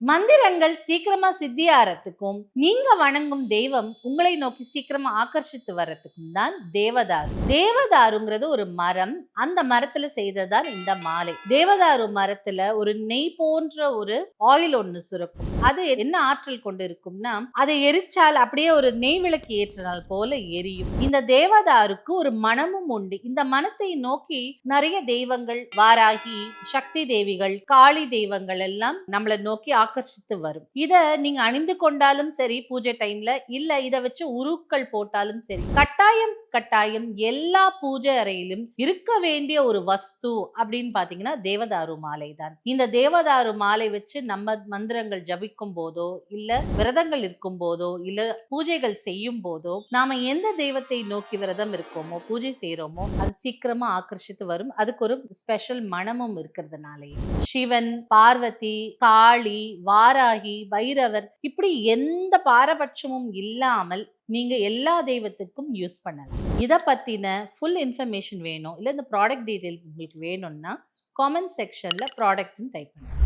மந்திரங்கள் சீக்கிரமா சித்தியாரத்துக்கும் நீங்க வணங்கும் தெய்வம் உங்களை நோக்கி சீக்கிரமா ஆகர்ஷித்து வர்றதுக்கும் தான் தேவதாரு. தேவதாருங்கிறது ஒரு மரம். அந்த மரத்துல செய்ததான் இந்த மாலை. தேவதாரு மரத்துல ஒரு நெய் போன்ற ஒரு ஆயில் ஒண்ணு சுரக்கும். அது என்ன ஆற்றல் கொண்டு இருக்கும்னா, அதை எரிச்சால் அப்படியே ஒரு நெய் விளக்கு ஏற்றினால் போல எரியும். இந்த தேவதாருக்கு ஒரு மனமும் உண்டு. இந்த மனத்தை நோக்கி நிறைய தெய்வங்கள், வாராகி, சக்தி தேவிகள், காளி தெய்வங்கள் எல்லாம் நம்மளை நோக்கி ஆகர்ஷித்து வரும். இத நீங்க அணிந்து கொண்டாலும் சரி பூஜை டைம்ல, இல்ல இத வச்சு உருக்கள் போட்டாலும் சரி, கட்டாயம் எல்லா பூஜை அறையிலும் இருக்க வேண்டிய ஒரு வஸ்து அப்படின்னு பாத்தீங்கன்னா தேவதாரு மாலை தான். இந்த தேவதாரு மாலை வச்சு நம்ம மந்திரங்கள் ஜபிக்கும் போதோ, இல்ல விரதங்கள் இருக்கும் போதோ, இல்ல பூஜைகள் செய்யும் போதோ, நாம எந்த தெய்வத்தை நோக்கி விரதம் இருக்கோமோ, பூஜை செய்யறோமோ, அது சீக்கிரமா ஆகர்ஷித்து வரும். அதுக்கு ஒரு ஸ்பெஷல் மனமும் இருக்கிறதுனாலே சிவன், பார்வதி, காளி, வாராகி, பைரவர் இப்படி எந்த பாரபட்சமும் இல்லாமல் நீங்க எல்லா தெய்வத்துக்கும் யூஸ் பண்ணலாம். இத பத்தின ஃபுல் இன்ஃபர்மேஷன் வேணும், இல்ல இந்த ப்ராடக்ட் டீடைல் உங்களுக்கு வேணும்னா காமெண்ட் செக்ஷன்ல ப்ராடக்ட்னு டைப் பண்ணுங்க.